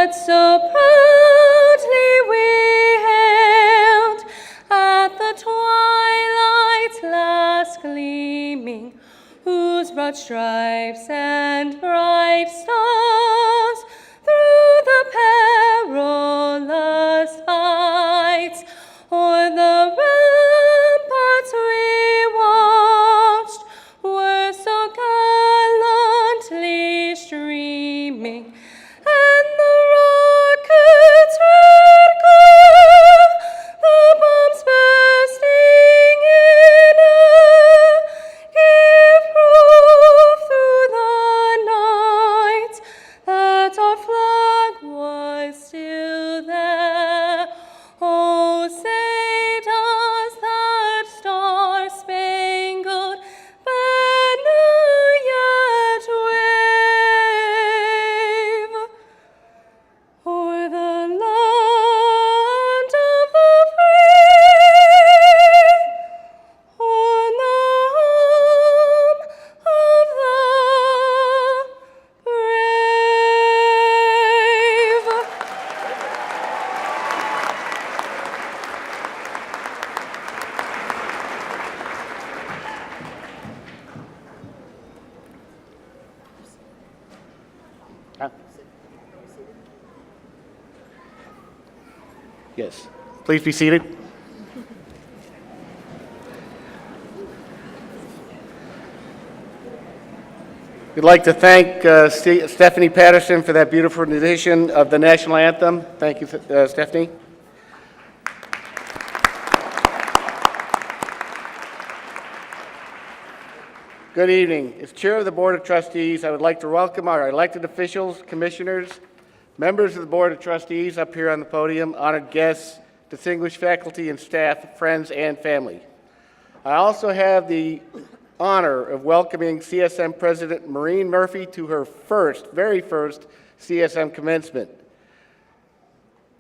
that so proudly we hailed at the twilight's last gleaming, whose broad stripes and bright stars through the perilous fights o'er the ramparts we watched were so gallantly streaming, and the rockets' red glow, the bombs bursting in air, give proof through the night that our flag was still there. Oh, say does that star-spangled banner yet wave o'er the land of the free, on the home of the brave. Yes. Please be seated. We'd like to thank Stephanie Patterson for that beautiful rendition of the national anthem. Thank you, Stephanie. Good evening. As chair of the Board of Trustees, I would like to welcome our elected officials, commissioners, members of the Board of Trustees up here on the podium, honored guests, distinguished faculty and staff, friends, and family. I also have the honor of welcoming CSM President Maureen Murphy to her very first CSM commencement.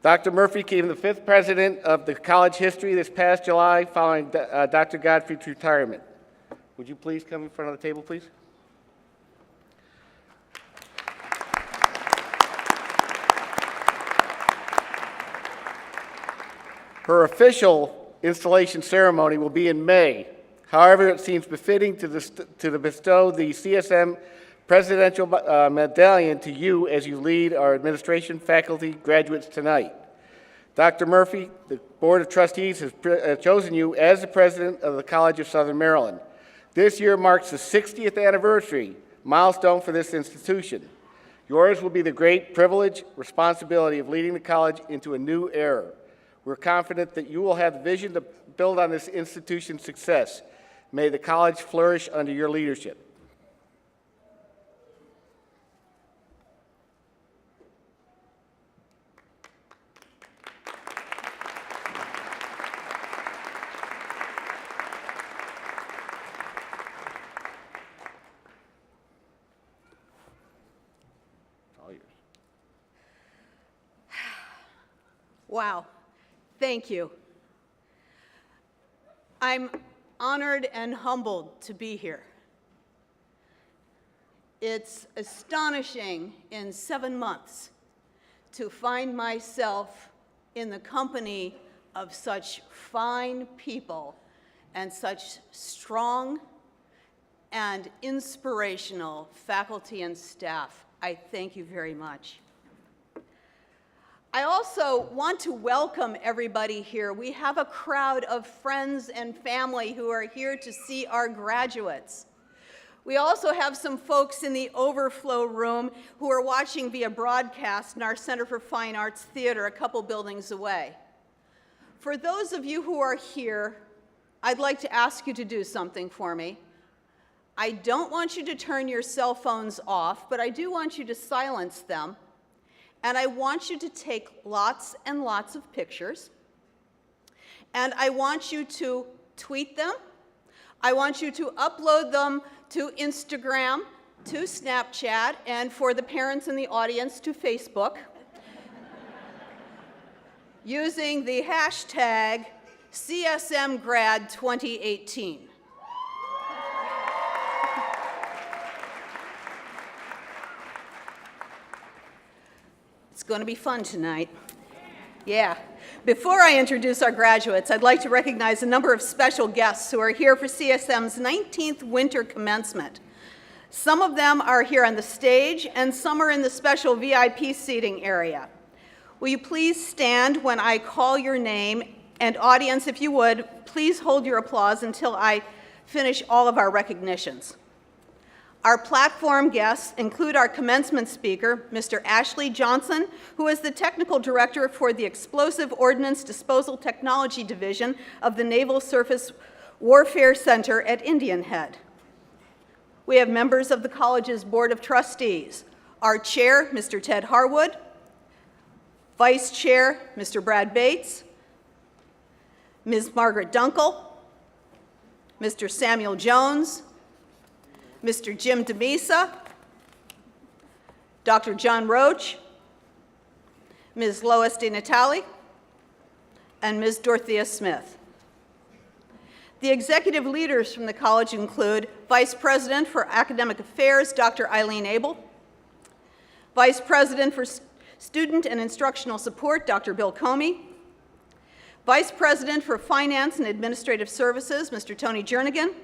Dr. Murphy became the 5th president of the college history this past July following Dr. Godfrey's retirement. Would you please come in front of the table, please? Her official installation ceremony will be in May. However, it seems befitting to bestow the CSM Presidential Medallion to you as you lead our administration, faculty, graduates tonight. Dr. Murphy, the Board of Trustees has chosen you as the President of the College of Southern Maryland. This year marks the 60th anniversary milestone for this institution. Yours will be the great privilege, responsibility of leading the college into a new era. We're confident that you will have the vision to build on this institution's success. May the college flourish under your leadership. All yours. Wow. Thank you. I'm honored and humbled to be here. It's astonishing in 7 months to find myself in the company of such fine people and such strong and inspirational faculty and staff. I thank you very much. I also want to welcome everybody here. We have a crowd of friends and family who are here to see our graduates. We also have some folks in the overflow room who are watching via broadcast in our Center for Fine Arts Theater a couple buildings away. For those of you who are here, I'd like to ask you to do something for me. I don't want you to turn your cell phones off, but I do want you to silence them. And I want you to take lots and lots of pictures. And I want you to tweet them. I want you to upload them to Instagram, to Snapchat, and for the parents in the audience, to Facebook, using the hashtag CSMGrad2018. It's going to be fun tonight. Yeah. Before I introduce our graduates, I'd like to recognize a number of special guests who are here for CSM's 19th Winter Commencement. Some of them are here on the stage, and some are in the special VIP seating area. Will you please stand when I call your name? And audience, if you would, please hold your applause until I finish all of our recognitions. Our platform guests include our commencement speaker, Mr. Ashley Johnson, who is the Technical Director for the Explosive Ordnance Disposal Technology Division of the Naval Surface Warfare Center at Indian Head. We have members of the college's Board of Trustees. Our chair, Mr. Ted Harwood, Vice Chair, Mr. Brad Bates, Ms. Margaret Dunkel, Mr. Samuel Jones, Mr. Jim DeMisa, Dr. John Roach, Ms. Lois DeNatale, and Ms. Dorothea Smith. The executive leaders from the college include Vice President for Academic Affairs, Dr. Eileen Abel, Vice President for Student and Instructional Support, Dr. Bill Comey, Vice President for Finance and Administrative Services, Mr. Tony Jernigan,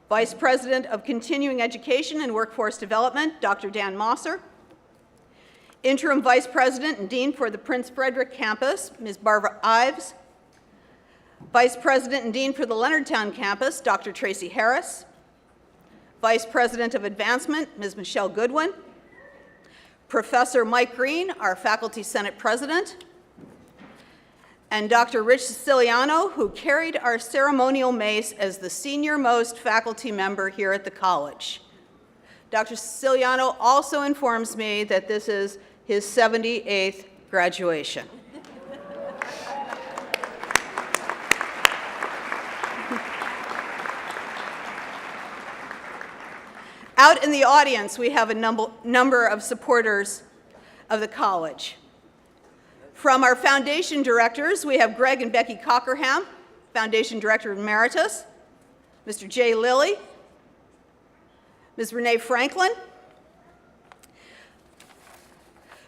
Vice President of Continuing Education and Workforce Development, Dr. Dan Mosser, Interim Vice President and Dean for the Prince Frederick Campus, Ms. Barbara Ives, Vice President and Dean for the Leonardtown Campus, Dr. Tracy Harris, Vice President of Advancement, Ms. Michelle Goodwin, Professor Mike Green, our Faculty Senate President, and Dr. Rich Siciliano, who carried our ceremonial mace as the senior-most faculty member here at the college. Dr. Siciliano also informs me that this is his 78th graduation. Out in the audience, we have a number of supporters of the college. From our foundation directors, we have Greg and Becky Cockerham, Foundation Director Emeritus, Mr. Jay Lilly, Ms. Renee Franklin.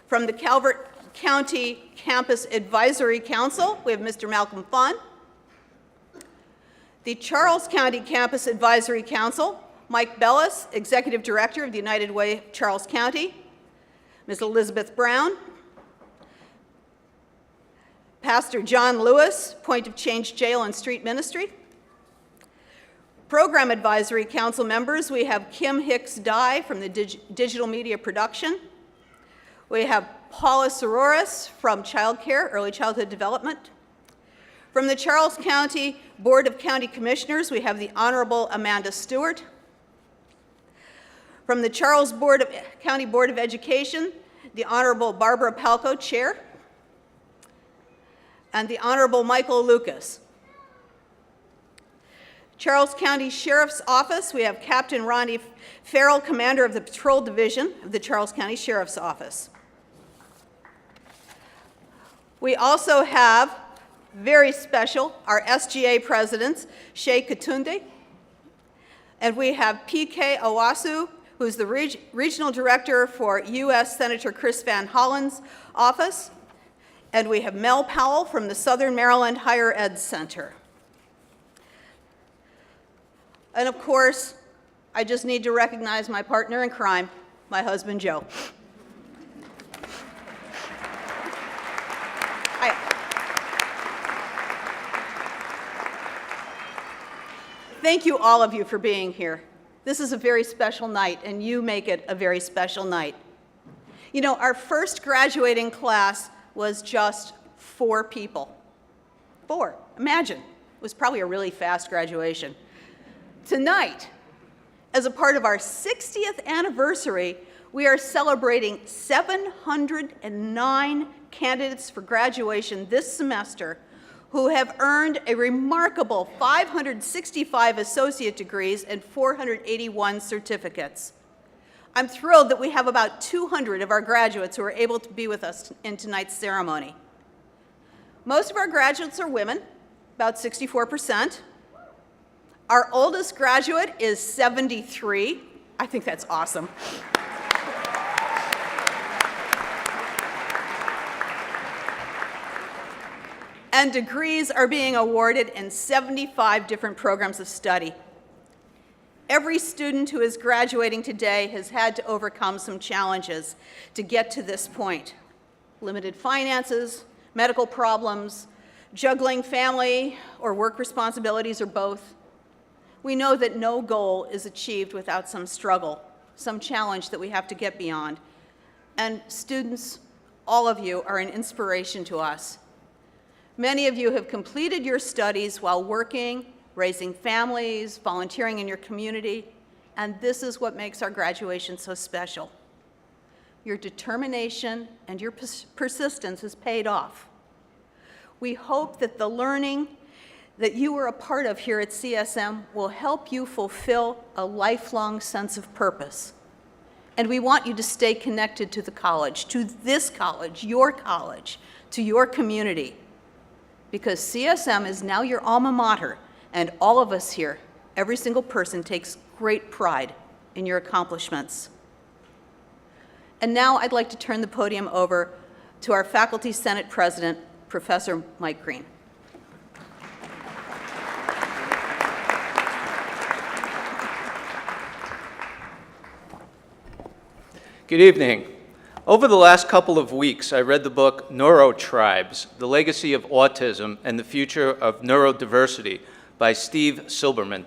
From the Calvert County Campus Advisory Council, we have Mr. Malcolm Fun. The Charles County Campus Advisory Council, Mike Bellis, Executive Director of the United Way of Charles County, Ms. Elizabeth Brown, Pastor John Lewis, Point of Change Jail and Street Ministry. Program Advisory Council members, we have Kim Hicks Dye from the Digital Media Production. We have Paula Sororis from Child Care, Early Childhood Development. From the Charles County Board of County Commissioners, we have the Honorable Amanda Stewart. From the Charles County Board of Education, the Honorable Barbara Palco, Chair, and the Honorable Michael Lucas. Charles County Sheriff's Office, we have Captain Ronnie Farrell, Commander of the Patrol Division of the Charles County Sheriff's Office. We also have, very special, our SGA presidents, Shea Katunde, and we have PK Owasu, who's the Regional Director for U.S. Senator Chris Van Hollen's office, and we have Mel Powell from the Southern Maryland Higher Ed Center. And of course, I just need to recognize my partner in crime, my husband, Joe. Thank you, all of you, for being here. This is a very special night, and you make it a very special night. You know, our first graduating class was just 4 people. 4, imagine. It was probably a really fast graduation. Tonight, as a part of our 60th anniversary, we are celebrating 709 candidates for graduation this semester who have earned a remarkable 565 associate degrees and 481 certificates. I'm thrilled that we have about 200 of our graduates who are able to be with us in tonight's ceremony. Most of our graduates are women, about 64%. Our oldest graduate is 73. I think that's awesome. and degrees are being awarded in 75 different programs of study. Every student who is graduating today has had to overcome some challenges to get to this point. Limited finances, medical problems, juggling family or work responsibilities, or both. We know that no goal is achieved without some struggle, some challenge that we have to get beyond. And students, all of you are an inspiration to us. Many of you have completed your studies while working, raising families, volunteering in your community, and this is what makes our graduation so special. Your determination and your persistence has paid off. We hope that the learning that you were a part of here at CSM will help you fulfill a lifelong sense of purpose. And we want you to stay connected to the college, to this college, to your community, because CSM is now your alma mater, and all of us here, every single person, takes great pride in your accomplishments. And now I'd like to turn the podium over to our Faculty Senate President, Professor Mike Green. Good evening. Over the last couple of weeks, I read the book Neurotribes, The Legacy of Autism and the Future of Neurodiversity by Steve Silberman.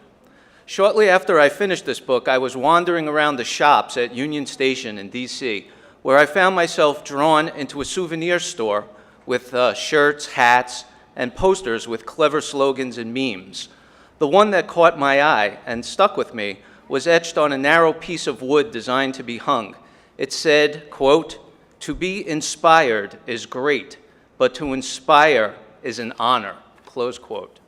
Shortly after I finished this book, I was wandering around the shops at Union Station in DC, where I found myself drawn into a souvenir store with shirts, hats, and posters with clever slogans and memes. The one that caught my eye and stuck with me was etched on a narrow piece of wood designed to be hung. It said, quote, "To be inspired is great, but to inspire is an honor," close quote.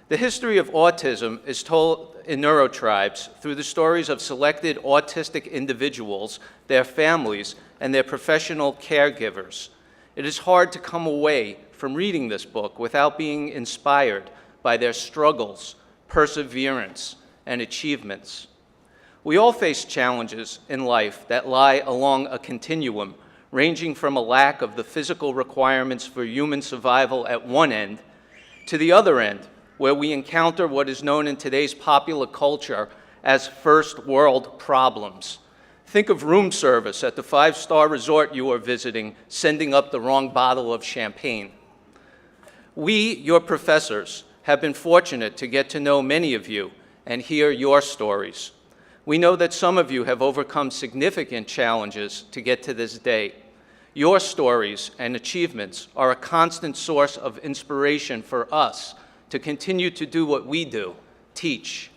The history of autism is told in Neurotribes through the stories of selected autistic individuals, their families, and their professional caregivers. It is hard to come away from reading this book without being inspired by their struggles, perseverance, and achievements. We all face challenges in life that lie along a continuum, ranging from a lack of the physical requirements for human survival at one end to the other end, where we encounter what is known in today's popular culture as first world problems. Think of room service at the five-star resort you are visiting sending up the wrong bottle of champagne. We, your professors, have been fortunate to get to know many of you and hear your stories. We know that some of you have overcome significant challenges to get to this day. Your stories and achievements are a constant source of inspiration for us to continue to do what we do, teach.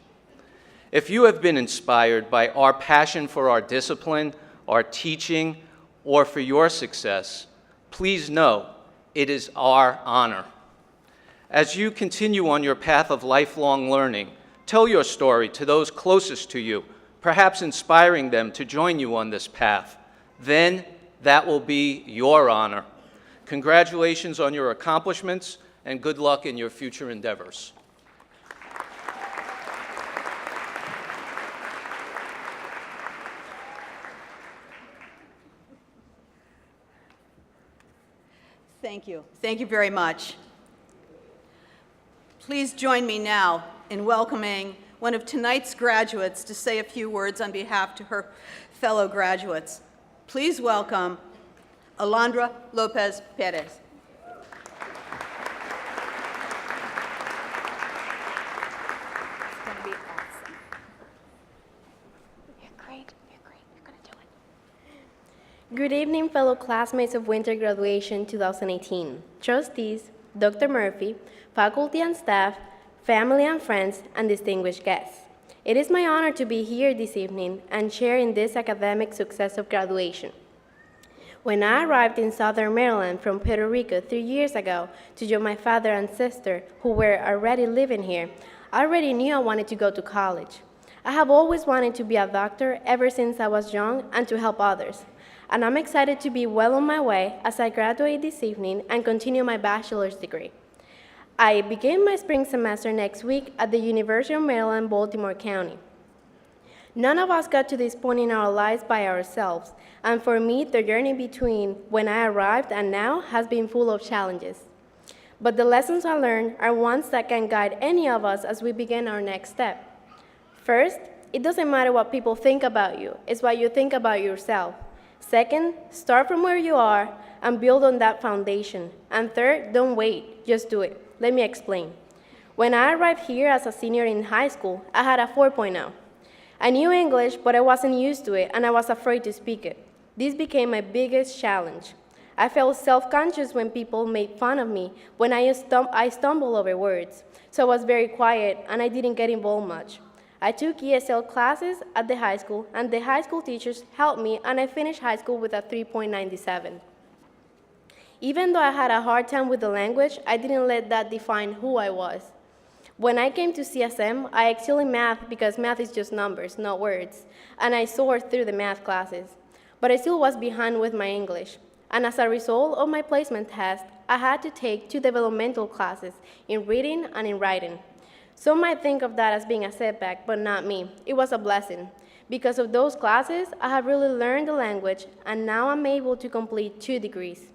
If you have been inspired by our passion for our discipline, our teaching, or for your success, please know it is our honor. As you continue on your path of lifelong learning, tell your story to those closest to you, perhaps inspiring them to join you on this path. Then that will be your honor. Congratulations on your accomplishments, and good luck in your future endeavors. Thank you. Thank you very much. Please join me now in welcoming one of tonight's graduates to say a few words on behalf to her fellow graduates. Please welcome Alondra Lopez Perez. Good evening, fellow classmates of Winter Graduation 2018, trustees, Dr. Murphy, faculty and staff, family and friends, and distinguished guests. It is my honor to be here this evening and share in this academic success of graduation. When I arrived in Southern Maryland from Puerto Rico 3 years ago to join my father and sister who were already living here, I already knew I wanted to go to college. I have always wanted to be a doctor ever since I was young and to help others. And I'm excited to be well on my way as I graduate this evening and continue my bachelor's degree. I begin my spring semester next week at the University of Maryland, Baltimore County. None of us got to this point in our lives by ourselves, and for me, the journey between when I arrived and now has been full of challenges. but the lessons I learned are ones that can guide any of us as we begin our next step. First, it doesn't matter what people think about you, it's what you think about yourself. Second, start from where you are and build on that foundation. And third, don't wait, just do it. Let me explain. When I arrived here as a senior in high school, I had a 4.0. I knew English, but I wasn't used to it, and I was afraid to speak it. This became my biggest challenge. I felt self-conscious when people made fun of me when I stumbled over words, so I was very quiet, and I didn't get involved much. I took ESL classes at the high school, and the high school teachers helped me, and I finished high school with a 3.97. Even though I had a hard time with the language, I didn't let that define who I was. When I came to CSM, I excelled in math because math is just numbers, not words, and I soared through the math classes. But I still was behind with my English, and as a result of my placement test, I had to take 2 developmental classes in reading and in writing. Some might think of that as being a setback, but not me. It was a blessing. Because of those classes, I have really learned the language, and now I'm able to complete 2 degrees.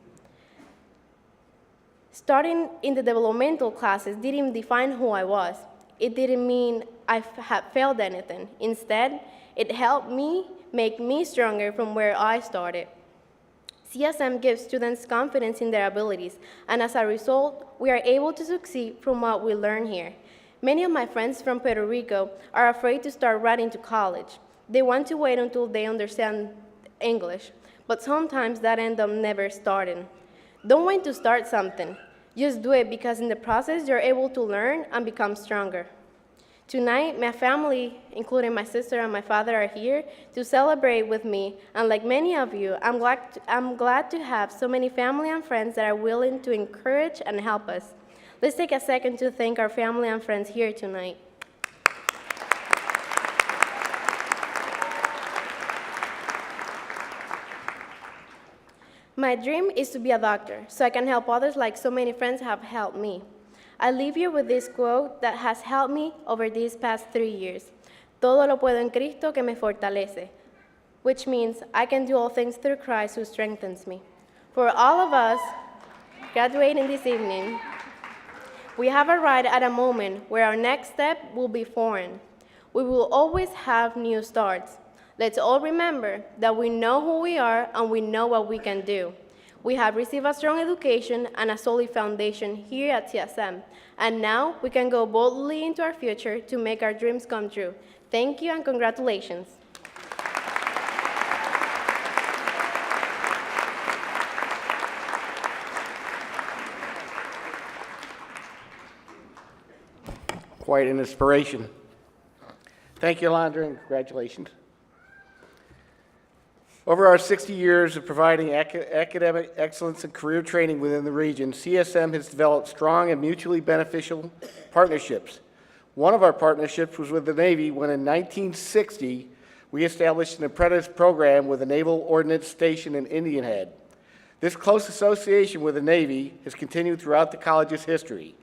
Starting in the developmental classes didn't define who I was. It didn't mean I had failed anything. Instead, it helped me make me stronger from where I started. CSM gives students confidence in their abilities, and as a result, we are able to succeed from what we learn here. Many of my friends from Puerto Rico are afraid to start right into college. They want to wait until they understand English, but sometimes that ends up never starting. Don't wait to start something. Just do it because in the process, you're able to learn and become stronger. Tonight, my family, including my sister and my father, are here to celebrate with me, and like many of you, I'm glad to have so many family and friends that are willing to encourage and help us. Let's take a second to thank our family and friends here tonight. My dream is to be a doctor, so I can help others like so many friends have helped me. I leave you with this quote that has helped me over these past 3 years. Todo lo puedo en Cristo que me fortalece, which means I can do all things through Christ who strengthens me. For all of us graduating this evening, we have arrived at a moment where our next step will be foreign. We will always have new starts. Let's all remember that we know who we are and we know what we can do. We have received a strong education and a solid foundation here at CSM, and now we can go boldly into our future to make our dreams come true. Thank you and congratulations. Quite an inspiration. Thank you, Alondra, and congratulations. Over our 60 years of providing academic excellence and career training within the region, CSM has developed strong and mutually beneficial partnerships. One of our partnerships was with the Navy when in 1960, we established an apprentice program with the Naval Ordnance Station in Indian Head. This close association with the Navy has continued throughout the college's history,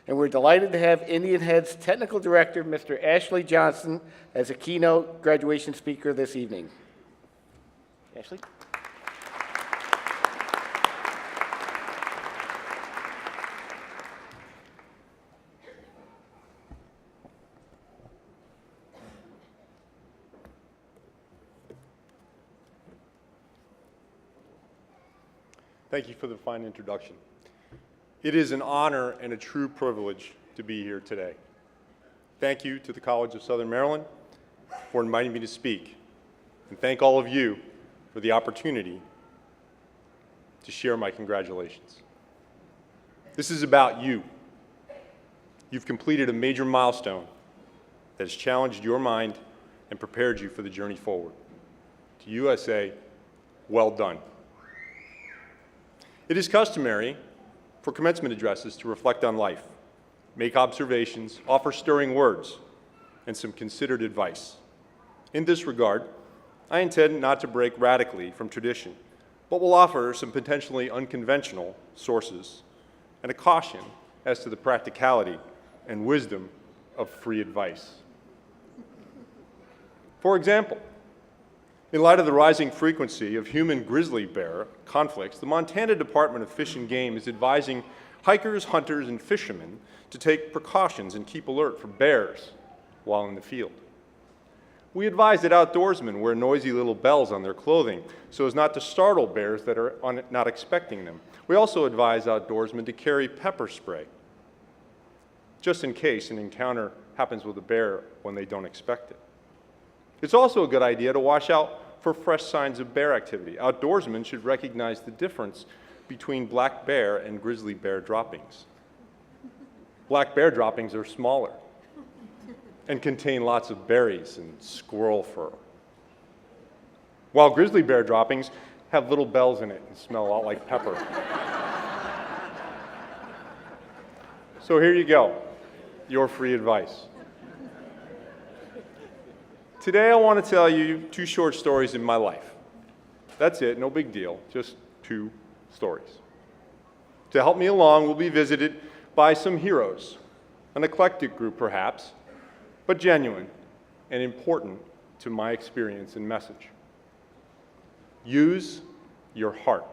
and we're delighted to have Indian Head's technical director, Mr. Ashley Johnson, as a keynote graduation speaker this evening. Ashley? Thank you for the fine introduction. It is an honor and a true privilege to be here today. Thank you to the College of Southern Maryland for inviting me to speak, and thank all of you for the opportunity to share my congratulations. This is about you. You've completed a major milestone that has challenged your mind and prepared you for the journey forward. To you, I say, well done. It is customary for commencement addresses to reflect on life, make observations, offer stirring words, and some considered advice. In this regard, I intend not to break radically from tradition, but will offer some potentially unconventional sources and a caution as to the practicality and wisdom of free advice. For example, in light of the rising frequency of human grizzly bear conflicts, the Montana Department of Fish and Game is advising hikers, hunters, and fishermen to take precautions and keep alert for bears while in the field. We advise that outdoorsmen wear noisy little bells on their clothing so as not to startle bears that are not expecting them. We also advise outdoorsmen to carry pepper spray, just in case an encounter happens with a bear when they don't expect it. It's also a good idea to watch out for fresh signs of bear activity. Outdoorsmen should recognize the difference between black bear and grizzly bear droppings. Black bear droppings are smaller and contain lots of berries and squirrel fur, while grizzly bear droppings have little bells in it and smell a lot like pepper. So here you go, your free advice. Today I want to tell you 2 short stories in my life. That's it, no big deal, just 2 stories. To help me along, we'll be visited by some heroes, an eclectic group perhaps, but genuine and important to my experience and message. Use your heart.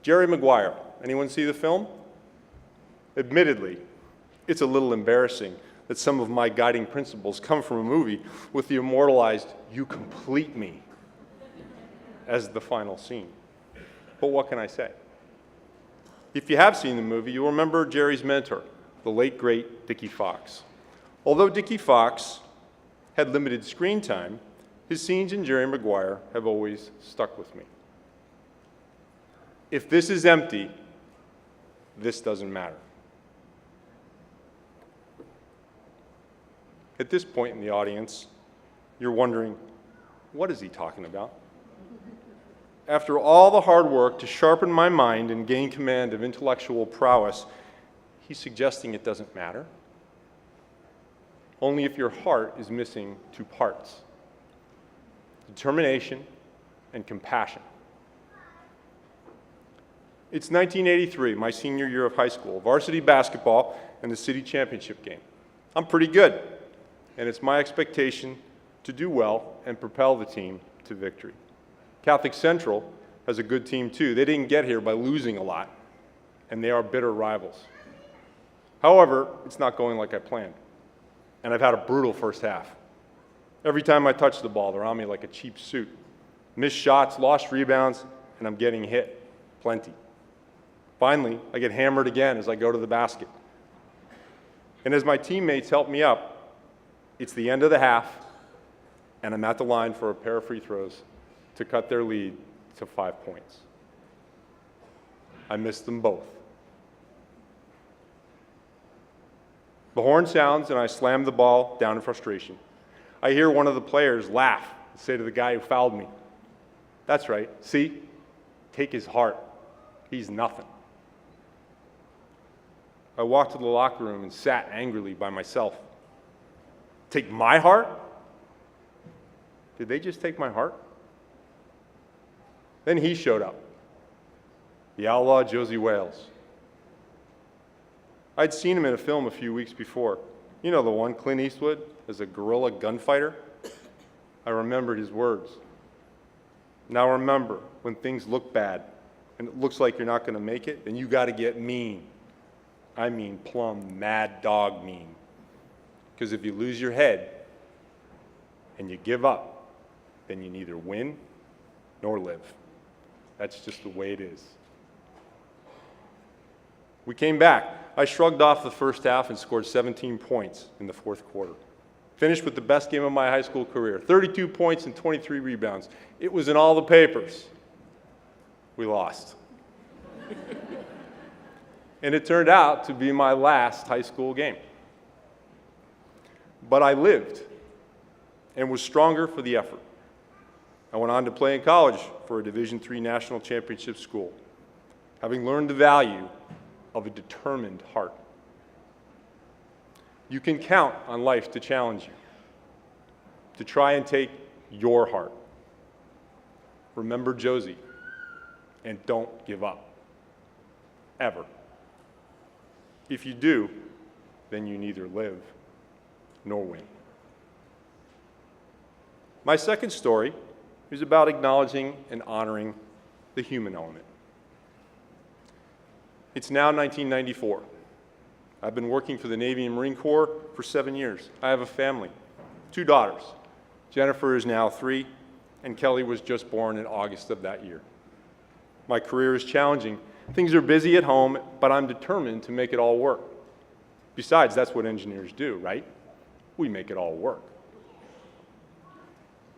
Jerry Maguire, anyone see the film? Admittedly, it's a little embarrassing that some of my guiding principles come from a movie with the immortalized "You complete me" as the final scene. But what can I say? If you have seen the movie, you'll remember Jerry's mentor, the late, great Dickie Fox. Although Dickie Fox had limited screen time, his scenes in Jerry Maguire have always stuck with me. If this is empty, this doesn't matter. At this point in the audience, you're wondering, what is he talking about? After all the hard work to sharpen my mind and gain command of intellectual prowess, he's suggesting it doesn't matter. Only if your heart is missing 2 parts: determination and compassion. It's 1983, my senior year of high school, varsity basketball and the city championship game. I'm pretty good, and it's my expectation to do well and propel the team to victory. Catholic Central has a good team too. They didn't get here by losing a lot, and they are bitter rivals. However, it's not going like I planned, and I've had a brutal first half. Every time I touch the ball, they're on me like a cheap suit. Missed shots, lost rebounds, and I'm getting hit, plenty. Finally, I get hammered again as I go to the basket. And as my teammates help me up, it's the end of the half, and I'm at the line for a pair of free throws to cut their lead to 5 points. I missed them both. The horn sounds, and I slam the ball down in frustration. I hear one of the players laugh and say to the guy who fouled me, "That's right, see? Take his heart. He's nothing." I walked to the locker room and sat angrily by myself. Take my heart? Did they just take my heart? Then he showed up, the outlaw Josie Wales. I'd seen him in a film a few weeks before. You know the one, Clint Eastwood, as a guerrilla gunfighter? I remembered his words. Now remember, when things look bad and it looks like you're not going to make it, then you got to get mean. I mean plumb mad dog mean. Because if you lose your head and you give up, then you neither win nor live. That's just the way it is. We came back. I shrugged off the first half and scored 17 points in the fourth quarter. Finished with the best game of my high school career, 32 points and 23 rebounds. It was in all the papers. We lost. And it turned out to be my last high school game. But I lived and was stronger for the effort. I went on to play in college for a Division III national championship school, having learned the value of a determined heart. You can count on life to challenge you, to try and take your heart. Remember Josie, and don't give up, ever. If you do, then you neither live nor win. My second story It was about acknowledging and honoring the human element. It's now 1994. I've been working for the Navy and Marine Corps for 7 years. I have a family, 2 daughters. Jennifer is now 3, and Kelly was just born in August of that year. My career is challenging. Things are busy at home, but I'm determined to make it all work. Besides, that's what engineers do, right? We make it all work.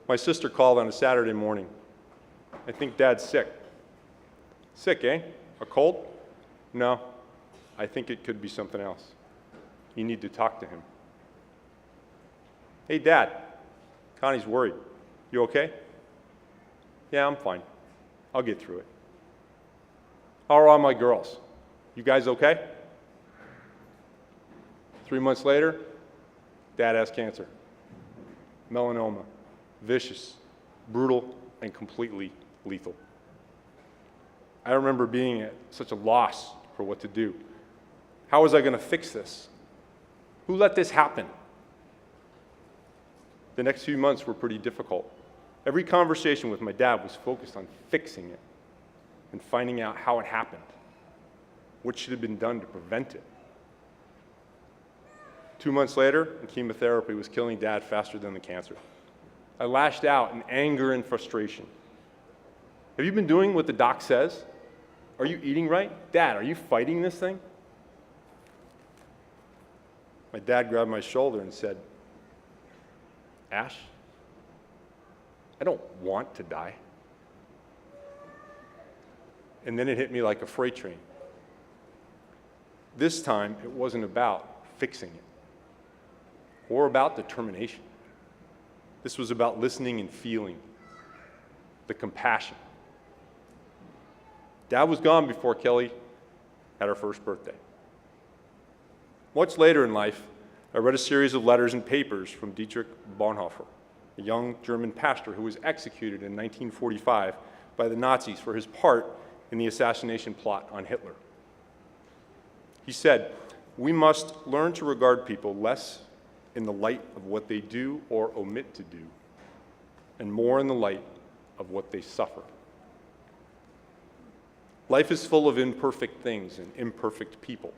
My sister called on a Saturday morning. I think Dad's sick. Sick, eh? A cold? No, I think it could be something else. You need to talk to him. Hey, Dad, Connie's worried. You okay? Yeah, I'm fine. I'll get through it. How are all my girls? You guys okay? 3 months later, Dad has cancer. Melanoma, vicious, brutal, and completely lethal. I remember being at such a loss for what to do. How was I going to fix this? Who let this happen? The next few months were pretty difficult. Every conversation with my dad was focused on fixing it and finding out how it happened, what should have been done to prevent it. 2 months later, and chemotherapy was killing Dad faster than the cancer. I lashed out in anger and frustration. Have you been doing what the doc says? Are you eating right? Dad, are you fighting this thing? My dad grabbed my shoulder and said, Ash, I don't want to die. And then it hit me like a freight train. This time, it wasn't about fixing it or about determination. This was about listening and feeling, the compassion. Dad was gone before Kelly had her first birthday. Much later in life, I read a series of letters and papers from Dietrich Bonhoeffer, a young German pastor who was executed in 1945 by the Nazis for his part in the assassination plot on Hitler. He said, "We must learn to regard people less in the light of what they do or omit to do, and more in the light of what they suffer." Life is full of imperfect things and imperfect people.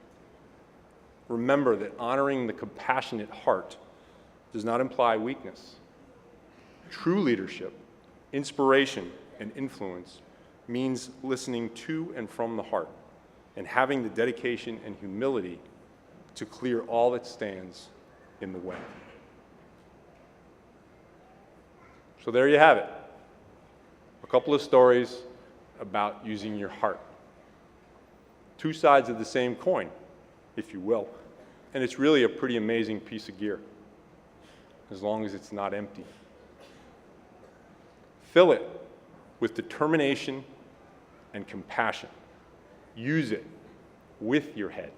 Remember that honoring the compassionate heart does not imply weakness. True leadership, inspiration, and influence means listening to and from the heart and having the dedication and humility to clear all that stands in the way. So there you have it. A couple of stories about using your heart. 2 sides of the same coin, if you will. And it's really a pretty amazing piece of gear, as long as it's not empty. Fill it with determination and compassion. Use it with your head,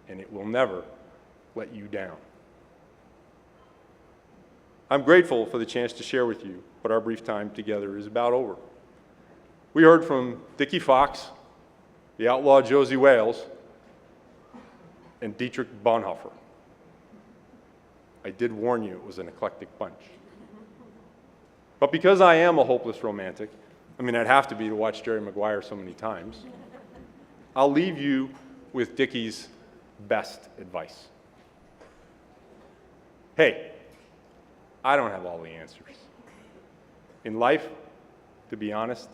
and it will never let you down. I'm grateful for the chance to share with you, but our brief time together is about over. We heard from Dickie Fox, the outlaw Josie Wales, and Dietrich Bonhoeffer. I did warn you it was an eclectic bunch. But because I am a hopeless romantic, I'd have to be to watch Jerry Maguire so many times, I'll leave you with Dickie's best advice. Hey, I don't have all the answers. In life, to be honest,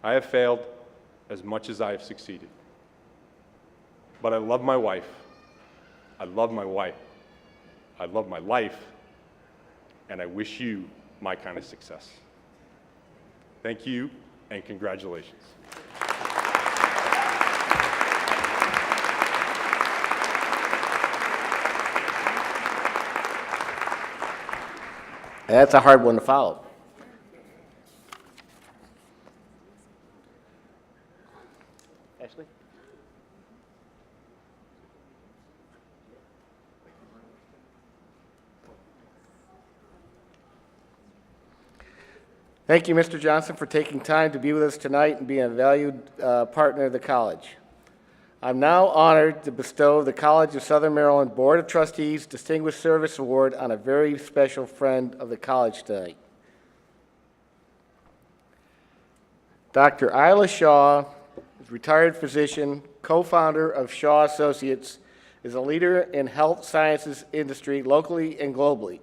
I have failed as much as I have succeeded. But I love my wife. I love my wife. I love my life. And I wish you my kind of success. Thank you, and congratulations. That's a hard one to follow. Ashley? Thank you, Mr. Johnson, for taking time to be with us tonight and being a valued partner of the college. I'm now honored to bestow the College of Southern Maryland Board of Trustees Distinguished Service Award on a very special friend of the college tonight. Dr. Isla Shaw is a retired physician, co-founder of Shaw Associates, is a leader in health sciences industry locally and globally.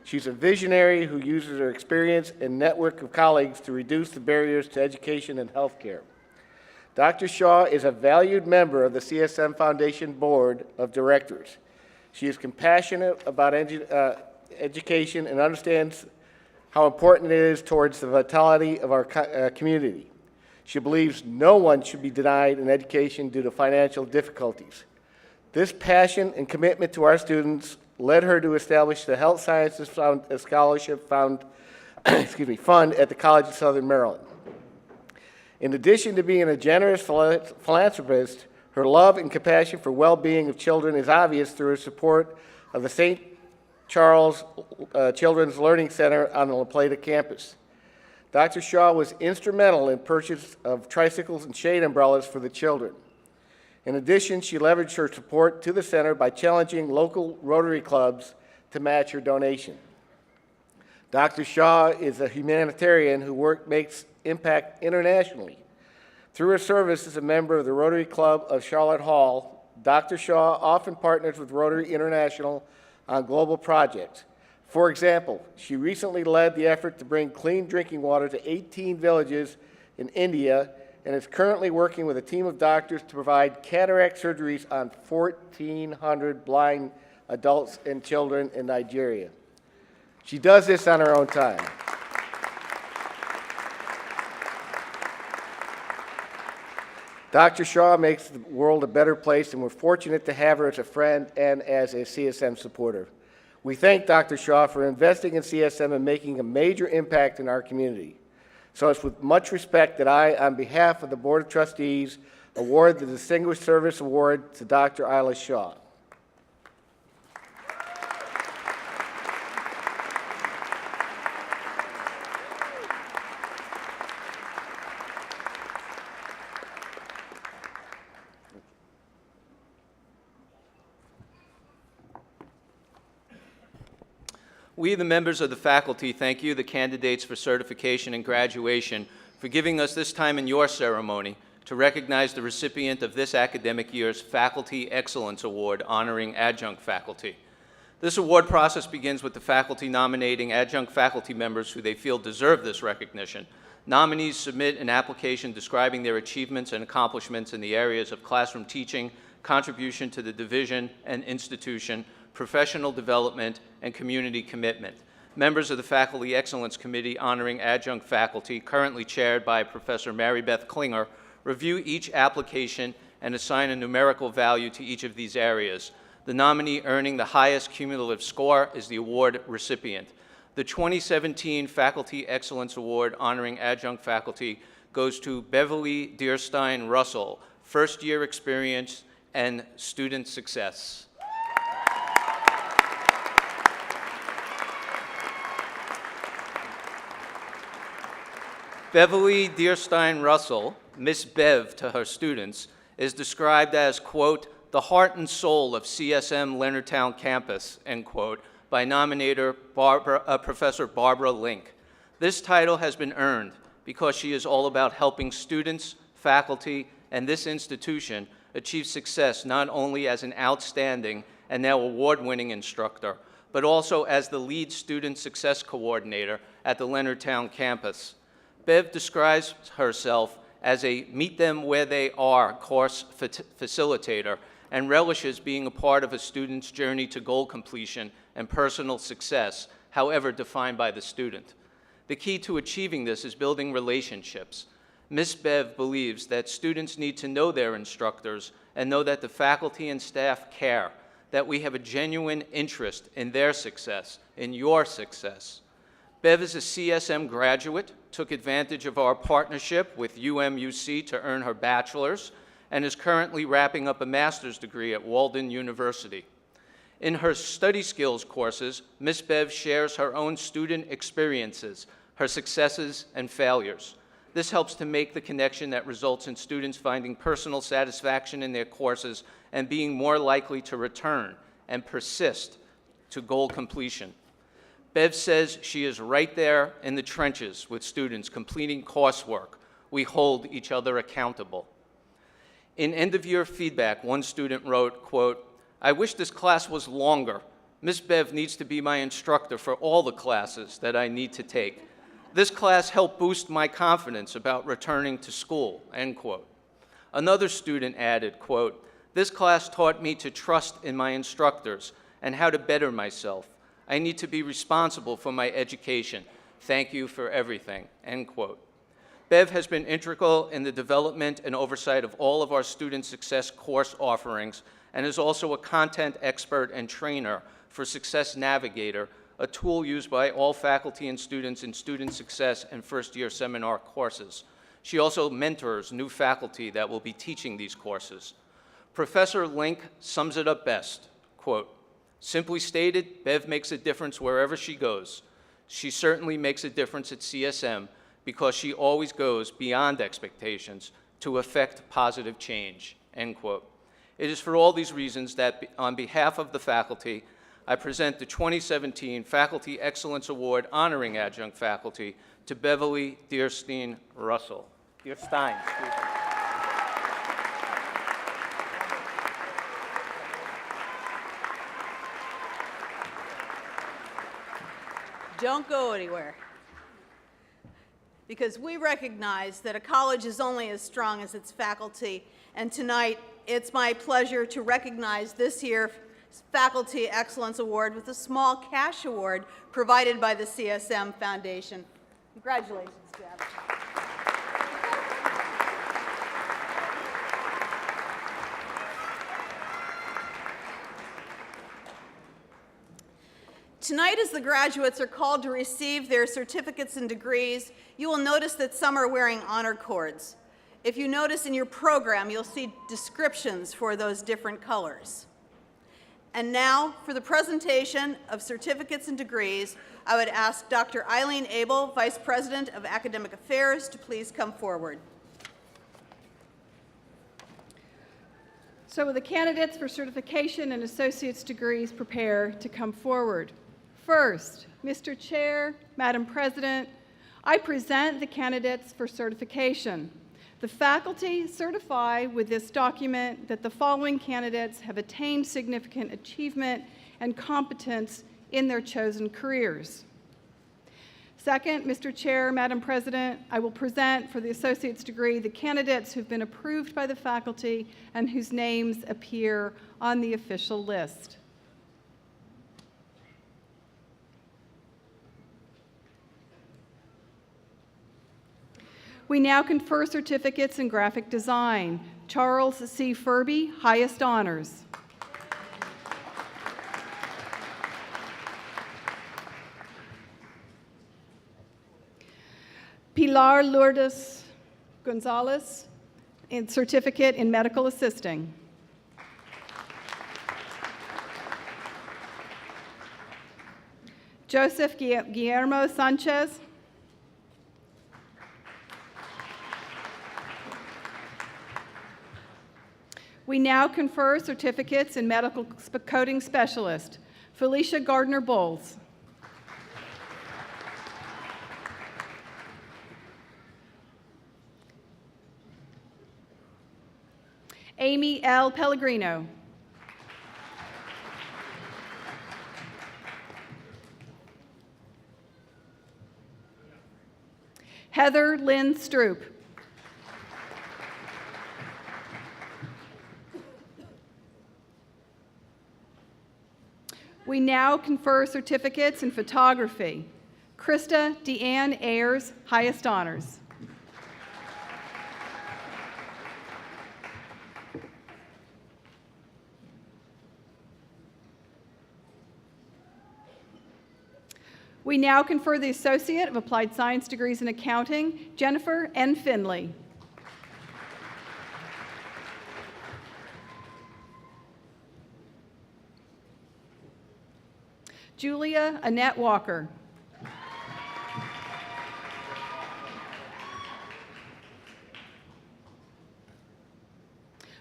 She's a visionary who uses her experience and network of colleagues to reduce the barriers to education and healthcare. Dr. Shaw is a valued member of the CSM Foundation Board of Directors. She is compassionate about education and understands how important it is towards the vitality of our community. She believes no one should be denied an education due to financial difficulties. This passion and commitment to our students led her to establish the Health Sciences Scholarship Fund at the College of Southern Maryland. In addition to being a generous philanthropist, her love and compassion for well-being of children is obvious through her support of the St. Charles Children's Learning Center on the Plata Campus. Dr. Shaw was instrumental in purchase of tricycles and shade umbrellas for the children. In addition, she leveraged her support to the center by challenging local Rotary clubs to match her donation. Dr. Shaw is a humanitarian who makes impact internationally. Through her service as a member of the Rotary Club of Charlotte Hall, Dr. Shaw often partners with Rotary International on global projects. For example, she recently led the effort to bring clean drinking water to 18 villages in India and is currently working with a team of doctors to provide cataract surgeries on 1,400 blind adults and children in Nigeria. She does this on her own time. Dr. Shaw makes the world a better place, and we're fortunate to have her as a friend and as a CSM supporter. We thank Dr. Shaw for investing in CSM and making a major impact in our community. So it's with much respect that I, on behalf of the Board of Trustees, award the Distinguished Service Award to Dr. Isla Shaw. We, the members of the faculty, thank you, the candidates for certification and graduation, for giving us this time in your ceremony to recognize the recipient of this academic year's Faculty Excellence Award honoring adjunct faculty. This award process begins with the faculty nominating adjunct faculty members who they feel deserve this recognition. Nominees submit an application describing their achievements and accomplishments in the areas of classroom teaching, contribution to the division and institution, professional development, and community commitment. Members of the Faculty Excellence Committee honoring adjunct faculty, currently chaired by Professor Mary Beth Klinger, review each application and assign a numerical value to each of these areas. The nominee earning the highest cumulative score is the award recipient. The 2017 Faculty Excellence Award honoring adjunct faculty goes to Beverly Deerstein Russell, first-year experience and student success. Beverly Deerstein Russell, Miss Bev to her students, is described as, quote, the heart and soul of CSM Leonardtown Campus, end quote, by nominator Professor Barbara Link. This title has been earned because she is all about helping students, faculty, and this institution achieve success not only as an outstanding and now award-winning instructor, but also as the lead student success coordinator at the Leonardtown campus. Bev describes herself as a meet them where they are course facilitator and relishes being a part of a student's journey to goal completion and personal success, however defined by the student. The key to achieving this is building relationships. Ms. Bev believes that students need to know their instructors and know that the faculty and staff care, that we have a genuine interest in their success, in your success. Bev is a CSM graduate, took advantage of our partnership with UMUC to earn her bachelor's, and is currently wrapping up a master's degree at Walden University. In her study skills courses, Ms. Bev shares her own student experiences, her successes and failures. This helps to make the connection that results in students finding personal satisfaction in their courses and being more likely to return and persist to goal completion. Bev says she is right there in the trenches with students completing coursework, We hold each other accountable. In end-of-year feedback, one student wrote, quote, "I wish this class was longer. Ms. Bev needs to be my instructor for all the classes that I need to take. This class helped boost my confidence about returning to school," end quote. Another student added, quote, "This class taught me to trust in my instructors and how to better myself. I need to be responsible for my education. Thank you for everything," end quote. Bev has been integral in the development and oversight of all of our student success course offerings and is also a content expert and trainer for Success Navigator, a tool used by all faculty and students in student success and first-year seminar courses. She also mentors new faculty that will be teaching these courses. Professor Link sums it up best, quote, "Simply stated, Bev makes a difference wherever she goes. She certainly makes a difference at CSM because she always goes beyond expectations to effect positive change," end quote. It is for all these reasons that, on behalf of the faculty, I present the 2017 Faculty Excellence Award honoring adjunct faculty to Beverly Dearstein Russell. Dearstein, excuse me. Don't go anywhere. Because we recognize that a college is only as strong as its faculty, and tonight it's my pleasure to recognize this year's Faculty Excellence Award with a small cash award provided by the CSM Foundation. Congratulations, Jeff. Tonight, as the graduates are called to receive their certificates and degrees, you will notice that some are wearing honor cords. If you notice in your program, you'll see descriptions for those different colors. And now, for the presentation of certificates and degrees, I would ask Dr. Eileen Abel, Vice President of Academic Affairs, to please come forward. So will the candidates for certification and associate's degrees prepare to come forward? First, Mr. Chair, Madam President, I present the candidates for certification. The faculty certify with this document that the following candidates have attained significant achievement and competence in their chosen careers. Second, Mr. Chair, Madam President, I will present for the associate's degree the candidates who've been approved by the faculty and whose names appear on the official list. We now confer certificates in graphic design. Charles C. Furby, highest honors. Pilar Lourdes Gonzalez, certificate in medical assisting. Joseph Guillermo Sanchez. We now confer certificates in medical coding specialist. Felicia Gardner Bowles. Amy L. Pellegrino. Heather Lynn Stroop. We now confer certificates in photography. Krista Deanne Ayers, highest honors. We now confer the Associate of Applied Science degrees in Accounting, Jennifer N. Finley. Julia Annette Walker.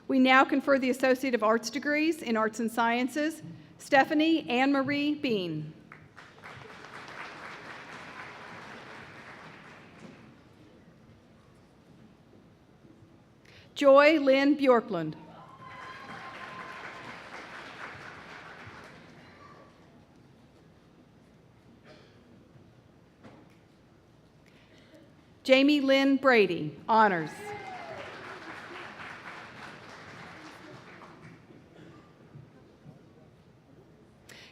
We now confer the Associate of Arts degrees in Arts and Sciences, Stephanie Anne Marie Bean. Joy Lynn Bjorklund. Jamie Lynn Brady, honors.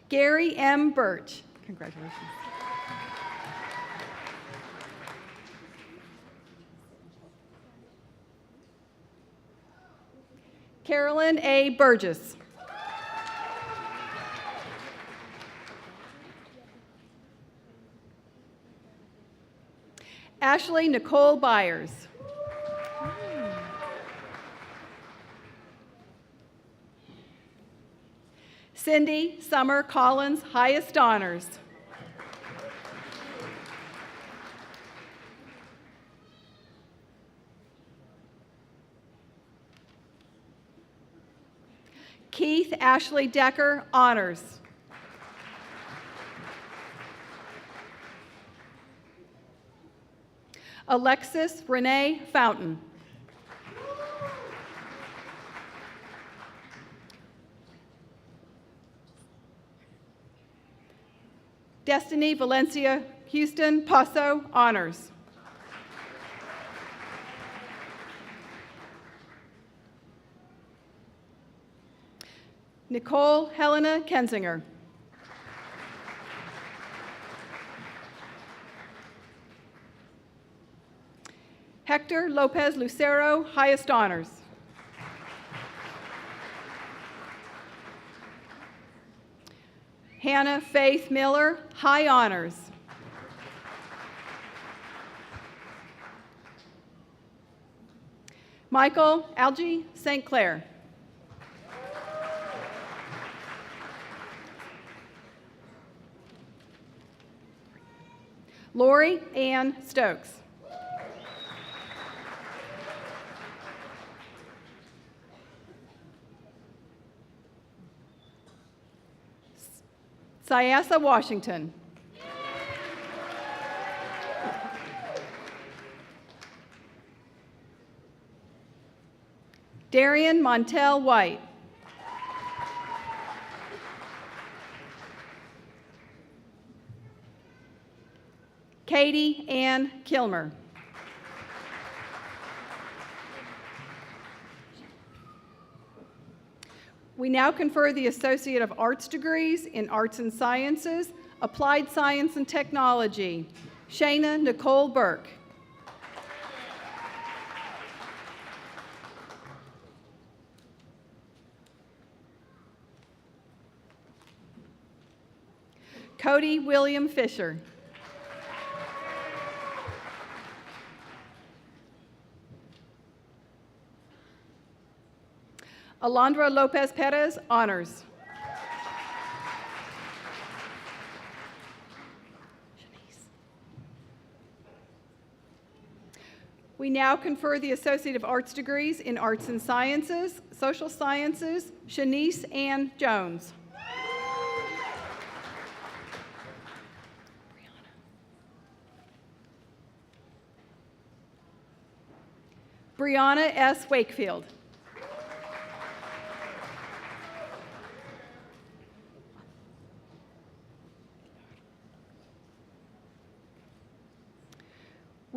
Gary M. Birch, congratulations. Carolyn A. Burgess. Ashley Nicole Byers. Cindy Summer Collins, highest honors. Keith Ashley Decker, honors. Alexis Renee Fountain. Destiny Valencia Houston Paso, honors. Nicole Helena Kensinger. Hector Lopez Lucero, highest honors. Hannah Faith Miller, high honors. Michael Algie St. Clair. Lori Ann Stokes. Syasa Washington. Darian Montel White. Katie Ann Kilmer. We now confer the Associate of Arts degrees in Arts and Sciences, Applied Science and Technology. Shayna Nicole Burke. Cody William Fisher. Alondra Lopez Perez, honors. We now confer the Associate of Arts degrees in Arts and Sciences, Social Sciences, Shanice Ann Jones. Brianna S. Wakefield.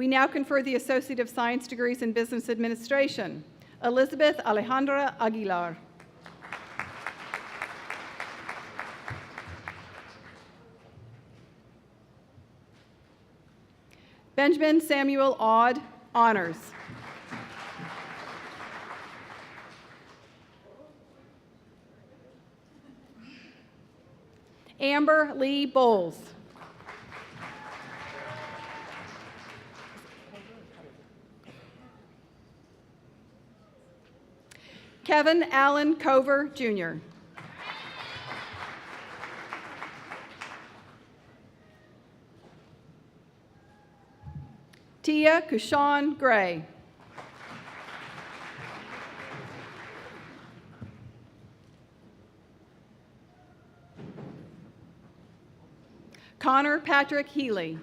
We now confer the Associate of Science degrees in Business Administration. Elizabeth Alejandra Aguilar. Benjamin Samuel Aud, honors. Amber Lee Bowles. Kevin Allen Cover, Jr. Tia Kushan Gray. Connor Patrick Healy.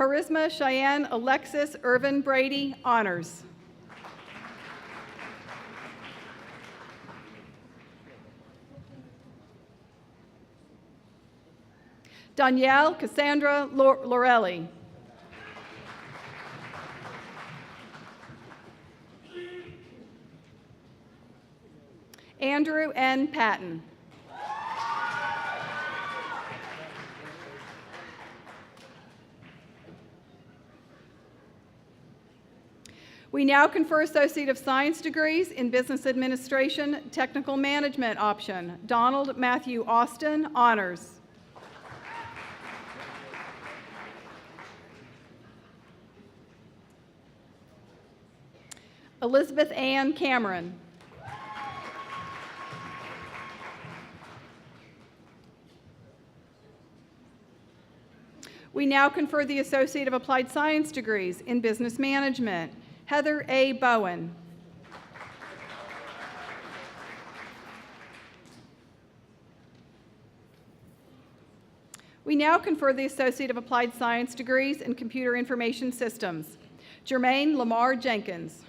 Charisma Cheyenne Alexis Irvin Brady, honors. Danielle Cassandra Lorelli. Andrew N. Patton. We now confer Associate of Science degrees in Business Administration, Technical Management option. Donald Matthew Austin, honors. Elizabeth Ann Cameron. We now confer the Associate of Applied Science degrees in Business Management. Heather A. Bowen. We now confer the Associate of Applied Science degrees in Computer Information Systems. Jermaine Lamar Jenkins.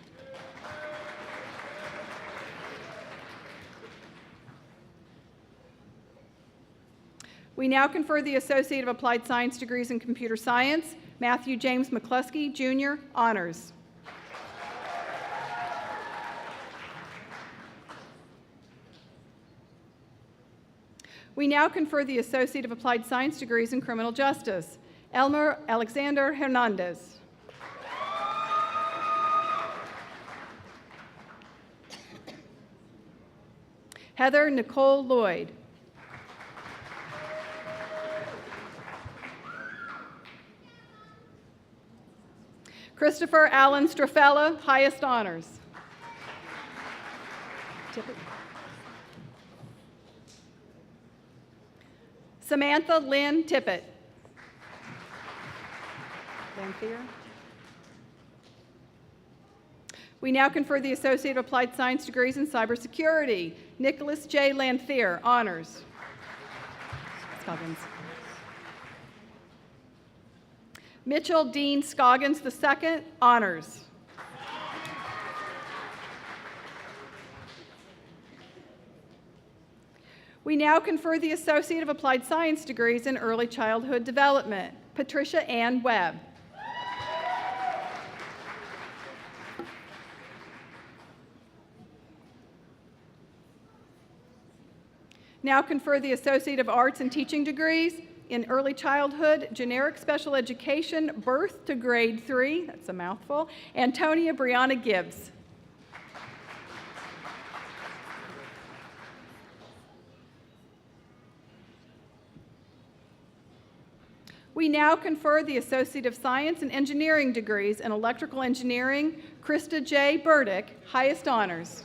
We now confer the Associate of Applied Science degrees in Computer Science. Matthew James McCluskey, Jr., honors. We now confer the Associate of Applied Science degrees in Criminal Justice. Elmer Alexander Hernandez. Heather Nicole Lloyd. Christopher Allen Strafella, highest honors. Samantha Lynn Tippett. Lanphier. We now confer the Associate of Applied Science degrees in Cybersecurity. Nicholas J. Lanphier, honors. Scoggins. Mitchell Dean Scoggins II, honors. We now confer the Associate of Applied Science degrees in Early Childhood Development. Patricia Ann Webb. Now confer the Associate of Arts and Teaching degrees in Early Childhood, Generic Special Education, Birth to Grade 3, that's a mouthful, Antonia Brianna Gibbs. We now confer the Associate of Science and Engineering degrees in Electrical Engineering, Krista J. Burdick, highest honors.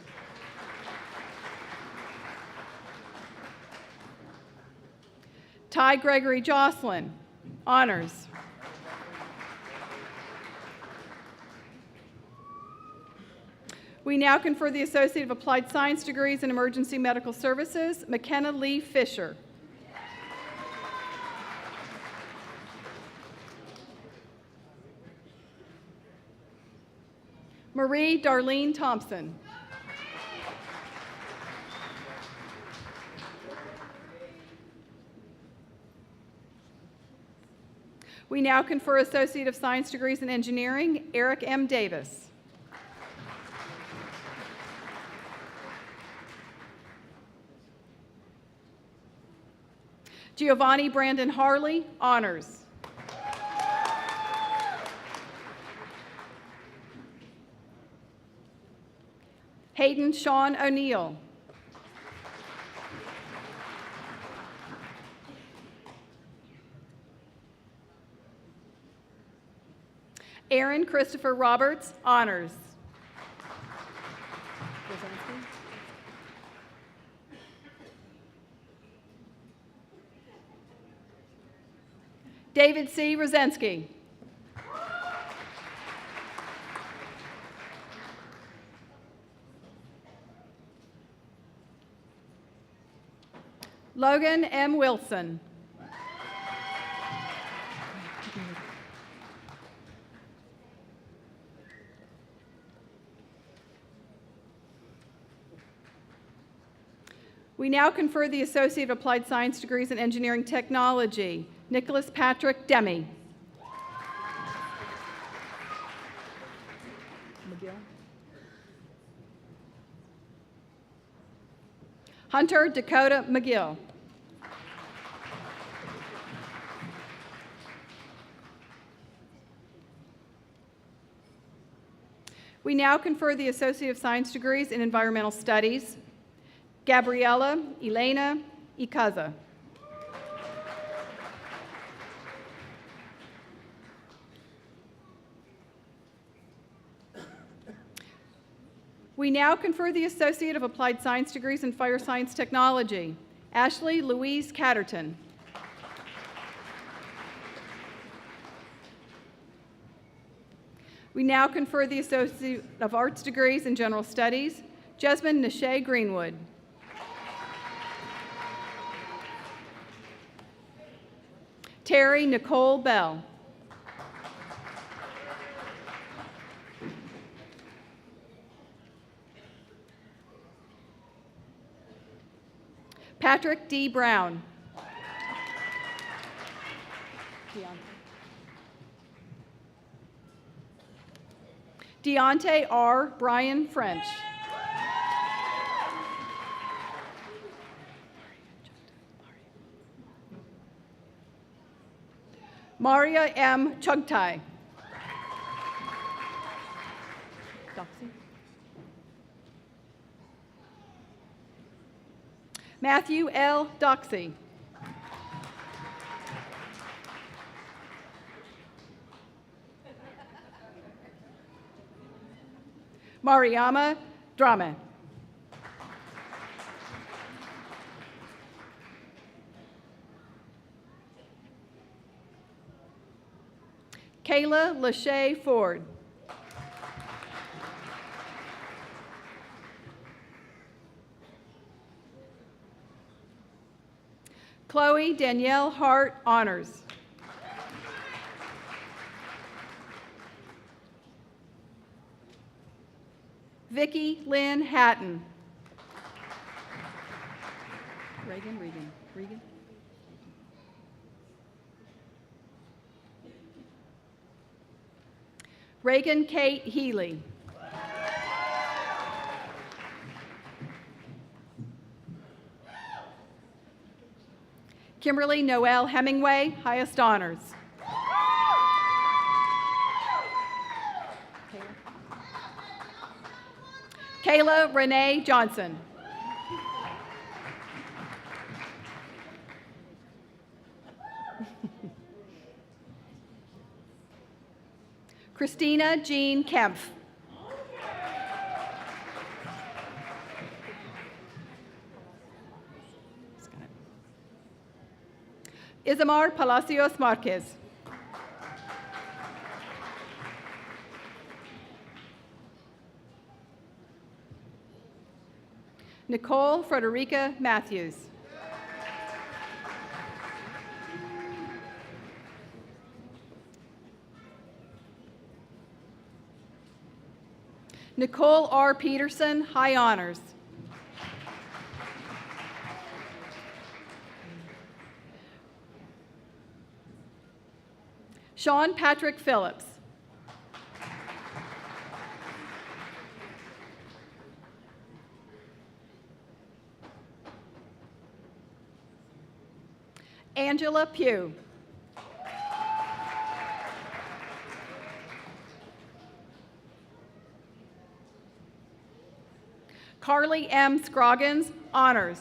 Ty Gregory Jocelyn, honors. We now confer the Associate of Applied Science degrees in Emergency Medical Services, McKenna Lee Fisher. Marie Darlene Thompson. We now confer Associate of Science degrees in Engineering, Eric M. Davis. Giovanni Brandon Harley, honors. Hayden Sean O'Neill. Aaron Christopher Roberts, honors. David C. Rosensky. Logan M. Wilson. We now confer the Associate of Applied Science degrees in Engineering Technology, Nicholas Patrick Demi. Hunter Dakota McGill. We now confer the Associate of Science degrees in Environmental Studies, Gabriela Elena Icaza. We now confer the Associate of Applied Science degrees in Fire Science Technology, Ashley Louise Catterton. We now confer the Associate of Arts degrees in General Studies, Jasmine Nashay Greenwood. Terry Nicole Bell. Patrick D. Brown. Deontay R. Brian French. Maria M. Chugtai. Matthew L. Doxey. Mariama Drame. Kayla Lachey Ford. Chloe Danielle Hart Honors. Vicki Lynn Hatton. Regan. Reagan Kate Healy. Kimberly Noel Hemingway, highest honors. Kayla Renee Johnson. Christina Jean Kempf. Isamar Palacios Marquez. Nicole Frederica Matthews. Nicole R. Peterson, high honors. Sean Patrick Phillips. Angela Pugh. Carly M. Scroggins, honors.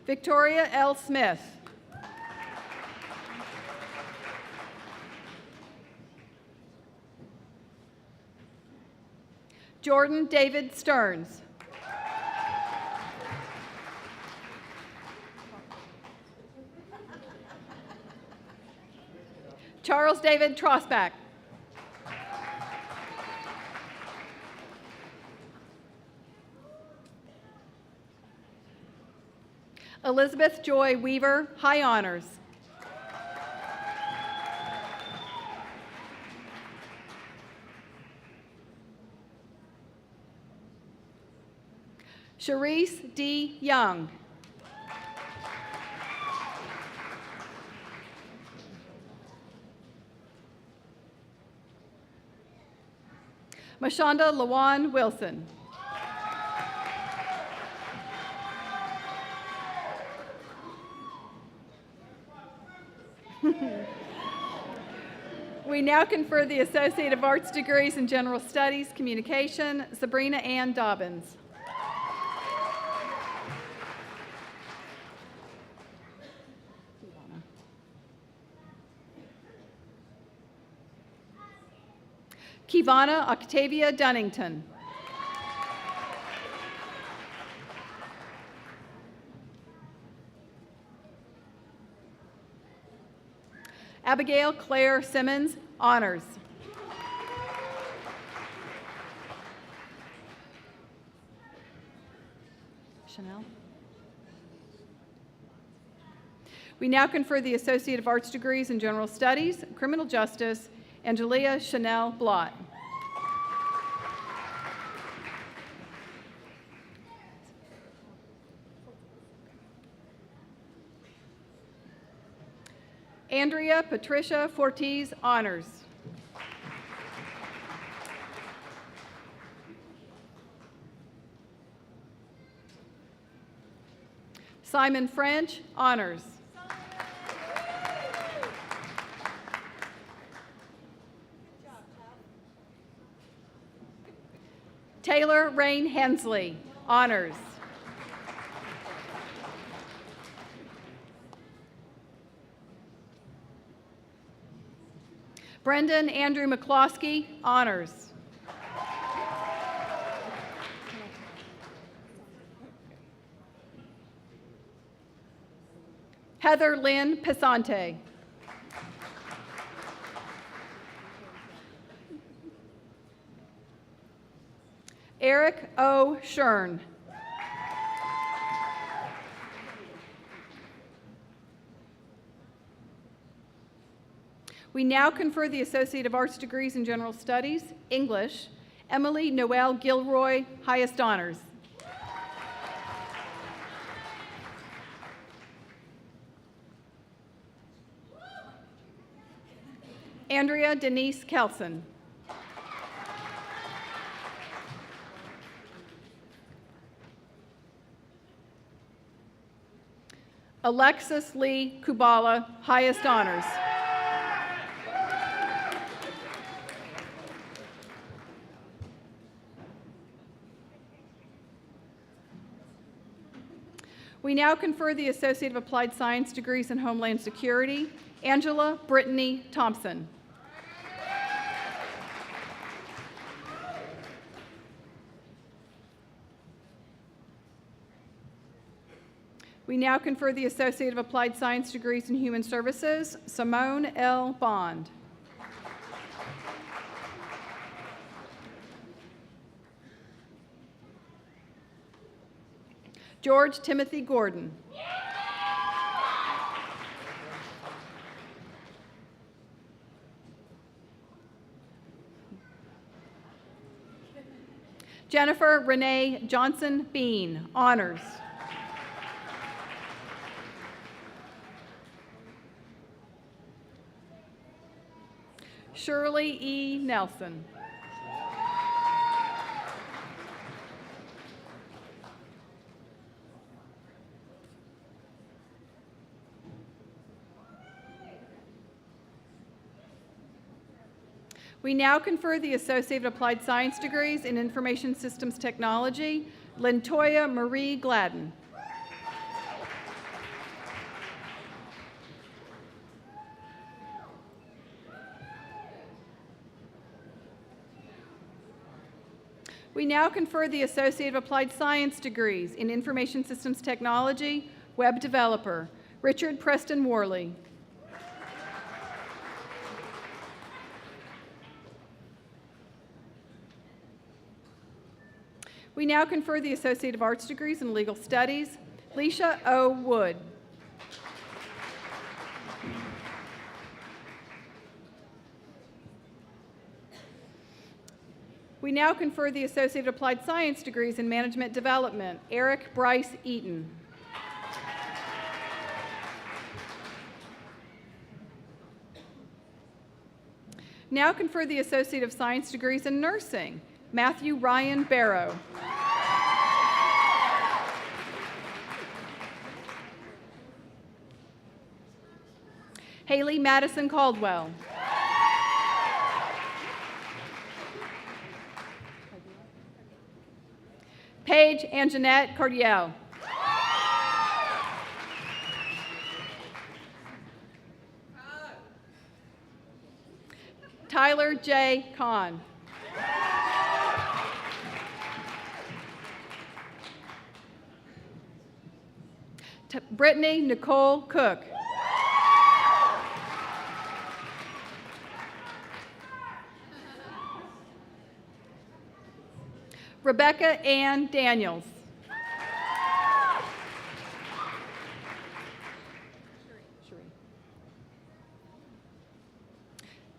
Victoria L. Smith. Jordan David Stearns. Charles David Trosbach. Elizabeth Joy Weaver, high honors. Sharice D. Young. Mashonda Lawan Wilson. We now confer the Associate of Arts degrees in General Studies, Communication, Sabrina Ann Dobbins. Kivana Octavia Dunnington. Abigail Claire Simmons, honors. Chanel. We now confer the Associate of Arts degrees in General Studies, Criminal Justice, Angelia Chanel Blott. Andrea Patricia Fortiz, honors. Simon French, honors. Taylor Rain Hensley, honors. Brendan Andrew McCloskey, honors. Heather Lynn Pisante. Eric O. Shern. We now confer the Associate of Arts degrees in General Studies, English, Emily Noel Gilroy, highest honors. Andrea Denise Kelson. Alexis Lee Kubala, highest honors. We now confer the Associate of Applied Science degrees in Homeland Security, Angela Brittany Thompson. We now confer the Associate of Applied Science degrees in Human Services, Simone L. Bond. George Timothy Gordon. Jennifer Renee Johnson Bean, honors. Shirley E. Nelson. We now confer the Associate of Applied Science degrees in Information Systems Technology, Lintoya Marie Gladden. We now confer the Associate of Applied Science degrees in Information Systems Technology, Web Developer, Richard Preston Worley. We now confer the Associate of Arts degrees in Legal Studies, Leisha O. Wood. We now confer the Associate of Applied Science degrees in Management Development. Eric Bryce Eaton. Now confer the Associate of Science degrees in Nursing. Matthew Ryan Barrow. Haley Madison Caldwell. Paige Anjanette Cardiel. Tyler J. Kahn. Brittany Nicole Cook. Rebecca Ann Daniels.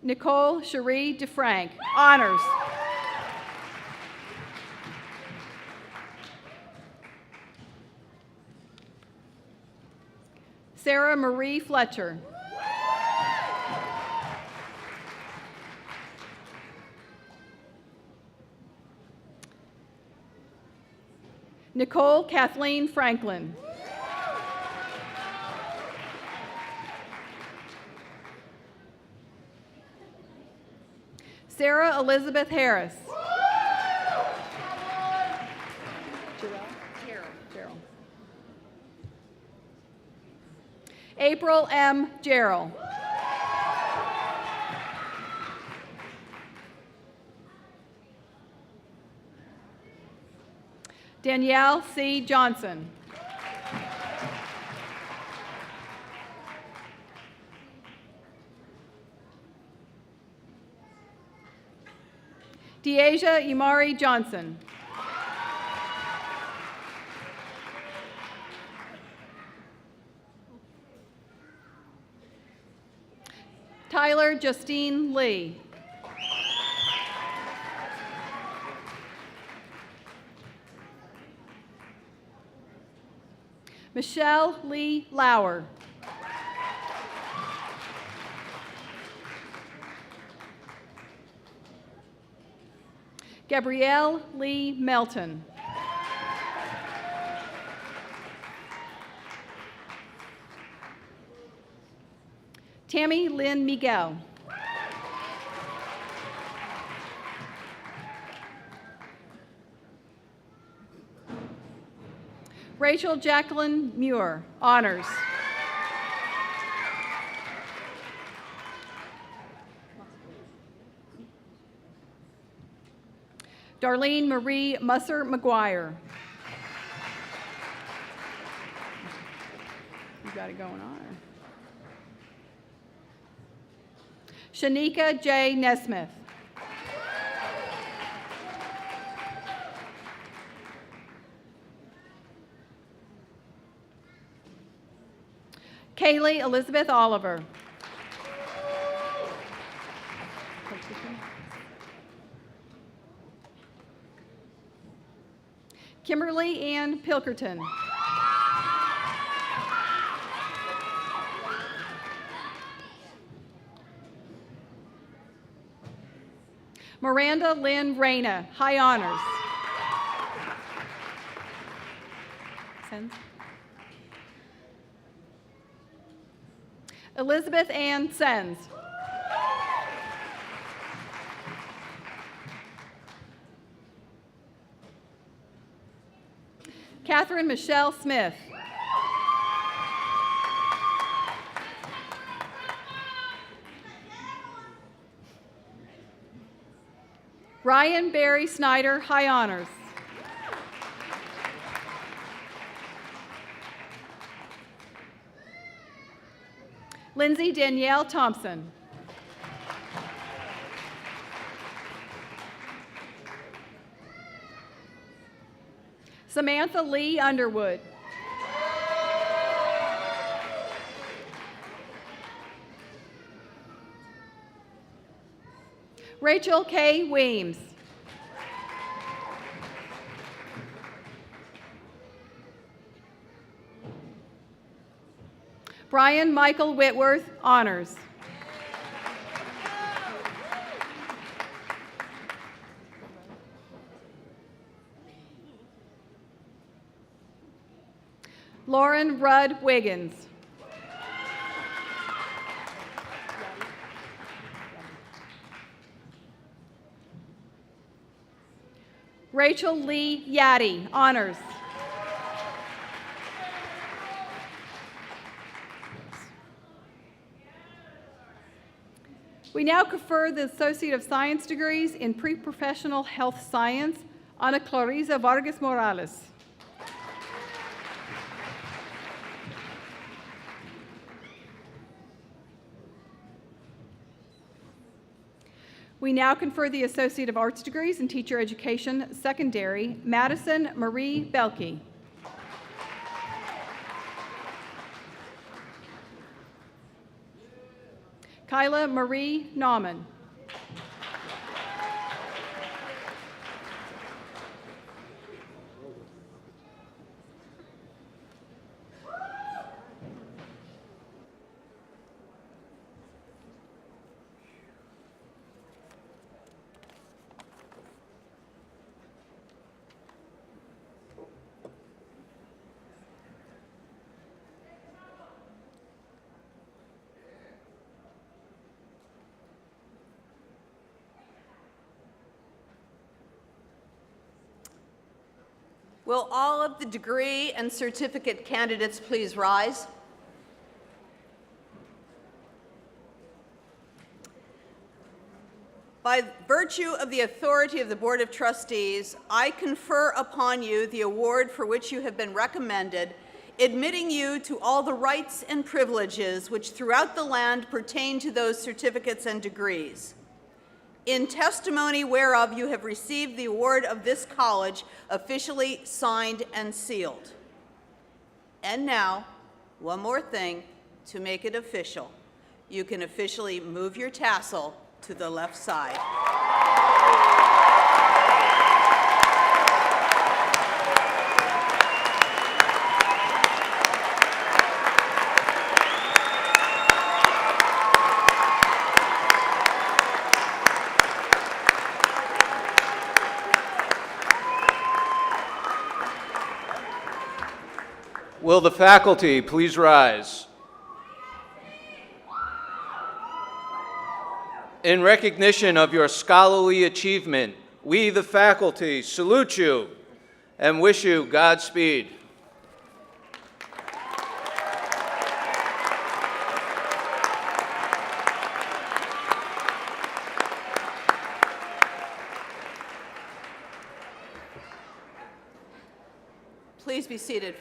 Nicole Cherie DeFrank, honors. Sarah Marie Fletcher. Nicole Kathleen Franklin. Sarah Elizabeth Harris. Gerald. April M. Gerald. Danielle C. Johnson. Deasia Imari Johnson. Tyler Justine Lee. Michelle Lee Lauer. Gabrielle Lee Melton. Tammy Lynn Miguel. Rachel Jacqueline Muir, honors. Darlene Marie Musser McGuire. You got it going on. Shanika J. Nesmith. Kaylee Elizabeth Oliver. Kimberly Ann Pilkerton. Miranda Lynn Reyna, high honors. Send. Elizabeth Ann Sens. Catherine Michelle Smith. Ryan Barry Snyder, high honors. Lindsay Danielle Thompson. Samantha Lee Underwood. Rachel K. Weems. Brian Michael Whitworth, honors. Lauren Rudd Wiggins. Rachel Lee Yaddy, honors. We now confer the Associate of Science degrees in Pre-Professional Health Science, Ana Clarisa Vargas Morales. We now confer the Associate of Arts degrees in Teacher Education, Secondary, Madison Marie Belke. Kyla Marie Nauman. Will all of the degree and certificate candidates please rise? By virtue of the authority of the Board of Trustees, I confer upon you the award for which you have been recommended, admitting you to all the rights and privileges which throughout the land pertain to those certificates and degrees. In testimony whereof you have received the award of this college, officially signed and sealed. And now, one more thing to make it official. You can officially move your tassel to the left side. Will the faculty please rise? In recognition of your scholarly achievement, we, the faculty, salute you and wish you Godspeed. Please be seated.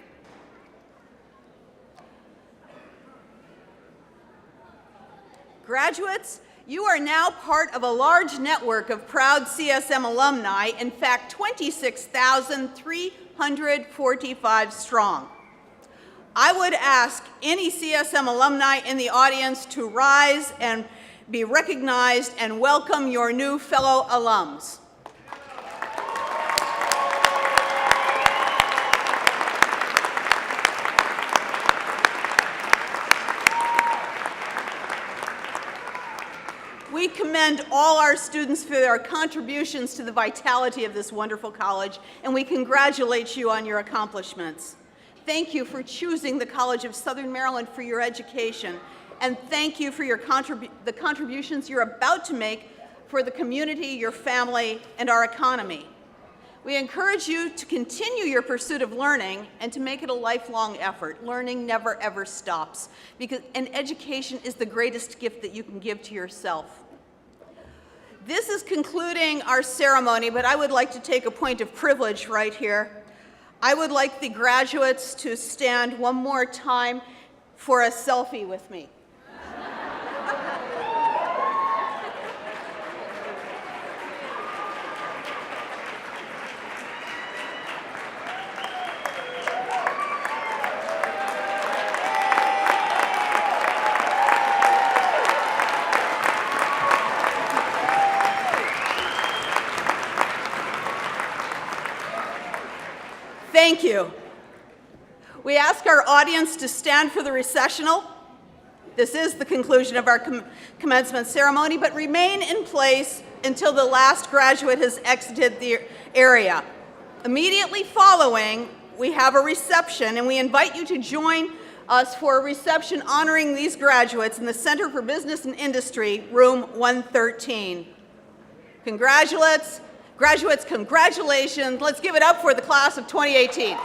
Graduates, you are now part of a large network of proud CSM alumni, in fact 26,345 strong. I would ask any CSM alumni in the audience to rise and be recognized and welcome your new fellow alums. We commend all our students for their contributions to the vitality of this wonderful college, and we congratulate you on your accomplishments. Thank you for choosing the College of Southern Maryland for your education, and thank you for your the contributions you're about to make for the community, your family, and our economy. We encourage you to continue your pursuit of learning and to make it a lifelong effort. Learning never ever stops, and education is the greatest gift that you can give to yourself. This is concluding our ceremony, but I would like to take a point of privilege right here. I would like the graduates to stand one more time for a selfie with me. Thank you. We ask our audience to stand for the recessional. This is the conclusion of our commencement ceremony, but remain in place until the last graduate has exited the area. Immediately following, we have a reception, and we invite you to join us for a reception honoring these graduates in the Center for Business and Industry, room 113. Graduates, congratulations. Let's give it up for the class of 2018.